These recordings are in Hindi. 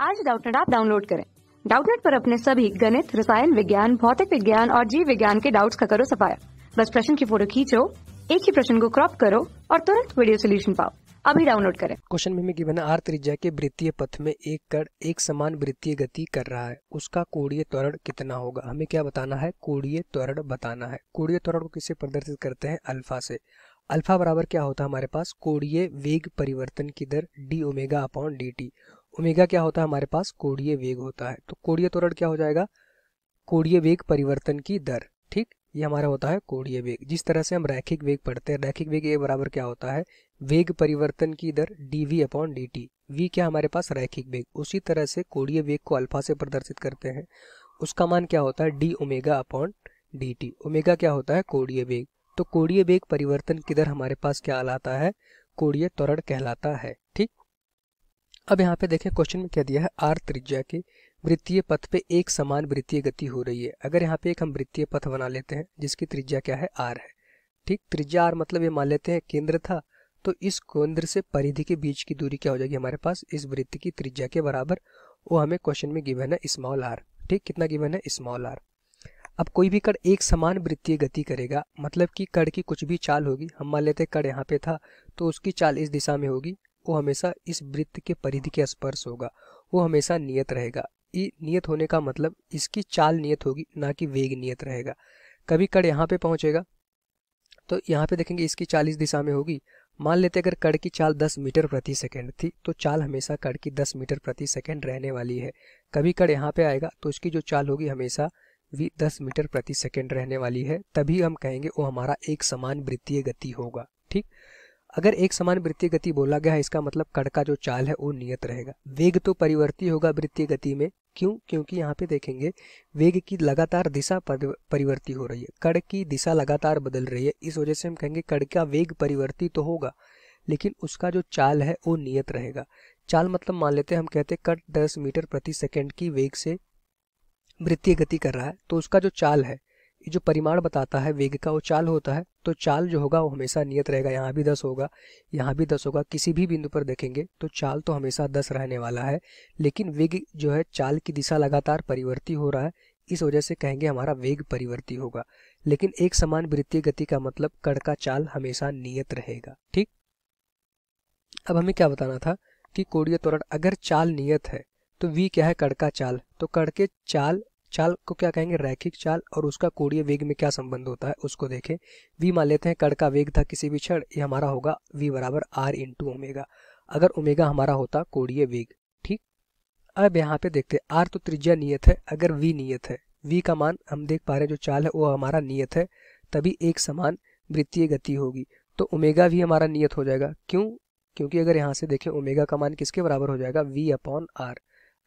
आज डाउटनेट ऐप डाउनलोड करें। डाउटनेट पर अपने सभी गणित, रसायन विज्ञान, भौतिक विज्ञान और जीव विज्ञान के डाउट्स का करो सफाया। बस प्रश्न की फोटो खींचो, एक ही प्रश्न को क्रॉप करो और तुरंत वीडियो सोल्यूशन पाओ। अभी डाउनलोड करें। क्वेश्चन में गिवन है, आर त्रिज्या के वृत्तीय पथ में एक कण एक समान वृत्तीय गति कर रहा है, उसका कोणीय त्वरण कितना होगा। हमें क्या बताना है? कोणीय त्वरण बताना है। कोणीय त्वरण को किससे प्रदर्शित करते हैं? अल्फा से। अल्फा बराबर क्या होता है हमारे पास? कोणीय वेग परिवर्तन की दर D omega upon D T. Omega क्या होता है हमारे पास? कोणीय वेग होता है। तो कोणीय त्वरण क्या हो जाएगा? कोणीय वेग परिवर्तन की दर। ठीक, ये हमारा होता है कोणीय वेग। जिस तरह से हम रैखिक वेग पढ़ते हैं, रैखिक वेग ए बराबर क्या होता है? वेग परिवर्तन की दर dv अपॉन dt। v क्या हमारे पास? रैखिक वेग। उसी तरह से कोणीय वेग को अल्फा से प्रदर्शित करते हैं, उसका मान क्या होता है? d omega upon dt। Omega क्या होता है? कोणीय वेग। तो कोणीय वेग परिवर्तन की दर हमारे पास क्या कहलाता है? कोणीय त्वरण कहलाता है। ठीक, अब यहाँ पे देखें क्वेश्चन में क्या दिया है, आर त्रिज्या के वृत्तीय पथ पे एक समान वृत्तीय गति हो रही है। अगर यहाँ पे एक हम वृत्तीय पथ बना लेते हैं जिसकी त्रिज्या क्या है? आर है। ठीक, त्रिज्या आर मतलब ये मान लेते हैं केंद्र था, तो इस केंद्र से परिधि के बीच की दूरी क्या हो जाएगी हमारे पास? इस वृत्त की त्रिज्या के बराबर। वो हमें क्वेश्चन में गिवन है स्मॉल आर। ठीक, कितना गिवन है? Small R. अब कोई भी कण एक समान वृत्तीय गति करेगा, मतलब कि कण की कुछ भी चाल होगी, हम मान लेते हैं कण यहाँ पे था तो उसकी चाल इस दिशा में होगी, वो हमेशा इस वृत्त के परिधि के स्पर्श होगा, वो हमेशा नियत रहेगा। नियत होने का मतलब इसकी चाल नियत होगी, ना कि वेग नियत रहेगा। कभी कण यहाँ पे पहुंचेगा तो यहाँ पे देखेंगे इसकी चाल इस दिशा में होगी। मान लेते अगर कण की चाल 10 मीटर प्रति सेकंड थी तो चाल हमेशा कण की 10 मीटर प्रति सेकंड रहने वाली है। कभी कण यहाँ पे आएगा तो उसकी जो चाल होगी हमेशा 10 मीटर प्रति सेकंड रहने वाली है, तभी हम कहेंगे वो हमारा एक समान वृत्तीय गति होगा। ठीक, अगर एक समान वृत्तीय गति बोला गया है, इसका मतलब कण का जो चाल है वो नियत रहेगा। वेग तो परिवर्ती होगा वृत्तीय गति में। क्यों? क्योंकि यहाँ पे देखेंगे वेग की लगातार दिशा परिवर्ती हो रही है, कण की दिशा लगातार बदल रही है, इस वजह से हम कहेंगे कण का वेग परिवर्ती तो होगा लेकिन उसका जो चाल है वो नियत रहेगा। चाल मतलब मान लेते हैं हम कहते हैं कण 10 मीटर प्रति सेकेंड की वेग से वृत्तीय गति कर रहा है, तो उसका जो चाल है, ये जो परिमाण बताता है वेग का, वो चाल होता है। तो चाल जो होगा वो हमेशा नियत रहेगा। यहाँ भी 10 होगा, यहाँ भी 10 होगा, किसी भी बिंदु पर देखेंगे तो चाल तो हमेशा 10 रहने वाला है, लेकिन वेग जो है, चाल की दिशा लगातार परिवर्ती हो रहा है, इस वजह से कहेंगे हमारा वेग परिवर्ती होगा। लेकिन एक समान वृत्तीय गति का मतलब कण का चाल हमेशा नियत रहेगा। ठीक, अब हमें क्या बताना था कि कोणीय त्वरण, अगर चाल नियत है तो v क्या है? कण का चाल। तो कण के चाल को क्या कहेंगे? रैखिक चाल। और उसका कोणीय वेग में क्या संबंध होता है उसको देखें। v मान लेते हैं कण का वेग था किसी भी क्षण, ये हमारा होगा v बराबर r इंटू ओमेगा। अगर ओमेगा हमारा होता कोणीय वेग। ठीक, अब यहाँ पे देखते हैं, r तो त्रिज्या नियत है, अगर v नियत है, v का मान हम देख पा रहे हैं जो चाल है वो हमारा नियत है, तभी एक समान वृत्तीय गति होगी। तो ओमेगा भी हमारा नियत हो जाएगा। क्यों? क्योंकि अगर यहाँ से देखें ओमेगा का मान किसके बराबर हो जाएगा? v upon r।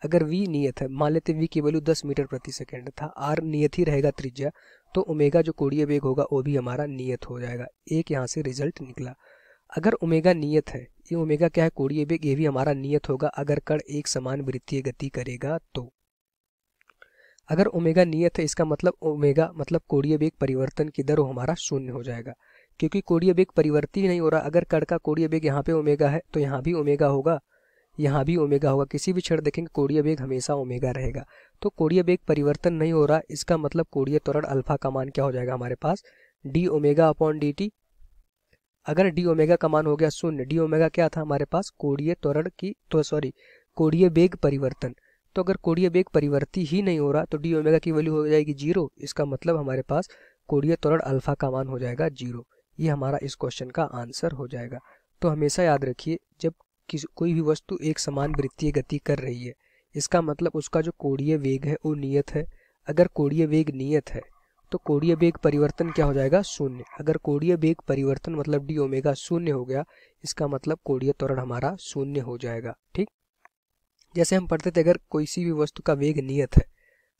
अगर v नियत है, मान लेते v की वैल्यू 10 मीटर प्रति सेकंड था, r नियत ही रहेगा त्रिज्या, तो ओमेगा जो कोणीय वेग होगा वो भी हमारा नियत हो जाएगा। एक यहाँ से रिजल्ट निकला। अगर ओमेगा नियत है, ये ओमेगा क्या है? कोणीय वेग, ये भी हमारा नियत होगा अगर कण एक समान वृत्तीय गति करेगा तो। अगर ओमेगा नियत है, इसका मतलब ओमेगा मतलब कोणीय वेग परिवर्तन की दर हमारा शून्य हो जाएगा, क्योंकि कोणीय वेग परिवर्ती नहीं हो रहा। अगर कण का कोणीय वेग यहाँ पे ओमेगा है तो यहाँ भी ओमेगा होगा, यहाँ भी ओमेगा होगा, किसी भी क्षण देखेंगे कोणीय वेग हमेशा ओमेगा रहेगा। तो कोणीय वेग परिवर्तन नहीं हो रहा, इसका मतलब कोणीय त्वरण अल्फा का मान क्या हो जाएगा हमारे पास? D omega upon D T. अगर डी ओमेगा का मान हो गया शून्य, डी ओमेगा क्या था हमारे पास? कोणीय त्वरण की कोणीय वेग परिवर्तन। तो अगर कोणीय वेग परिवर्ती ही नहीं हो रहा तो डी ओमेगा की वैल्यू हो जाएगी 0। इसका मतलब हमारे पास कोणीय त्वरण अल्फा का मान हो जाएगा 0। ये हमारा इस क्वेश्चन का आंसर हो जाएगा। तो हमेशा याद रखिए, जब कोई भी वस्तु एक समान वृत्तीय गति कर रही है, इसका मतलब उसका जो कोणीय वेग है वो नियत है। अगर कोणीय वेग नियत है तो कोणीय वेग परिवर्तन क्या हो जाएगा? शून्य। अगर कोणीय वेग परिवर्तन मतलब डी ओमेगा शून्य हो गया, इसका मतलब कोणीय त्वरण हमारा शून्य हो जाएगा। ठीक, जैसे हम पढ़ते थे, अगर कोई सी भी वस्तु का वेग नियत है,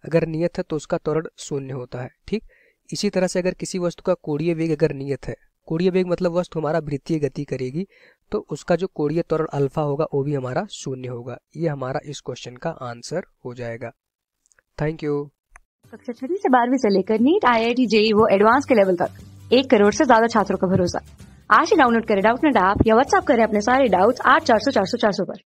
अगर नियत है तो उसका त्वरण शून्य होता है। ठीक, इसी तरह से अगर किसी वस्तु का कोणीय वेग अगर नियत है, कोणीय वेग मतलब वस्तु हमारा वृत्तीय गति करेगी, तो उसका जो कोणीय त्वरण अल्फा होगा वो भी हमारा शून्य होगा। ये हमारा इस क्वेश्चन का आंसर हो जाएगा। Thank you. कक्षा 6 से 12वीं से लेकर नीट, IIT, JEE वो एडवांस के लेवल तक 1 करोड़ से ज्यादा छात्रों का भरोसा। आज ही डाउनलोड करें डाउटनेट ऐप या व्हाट्सएप करें अपने सारे डाउट्स 8400 400 400 पर।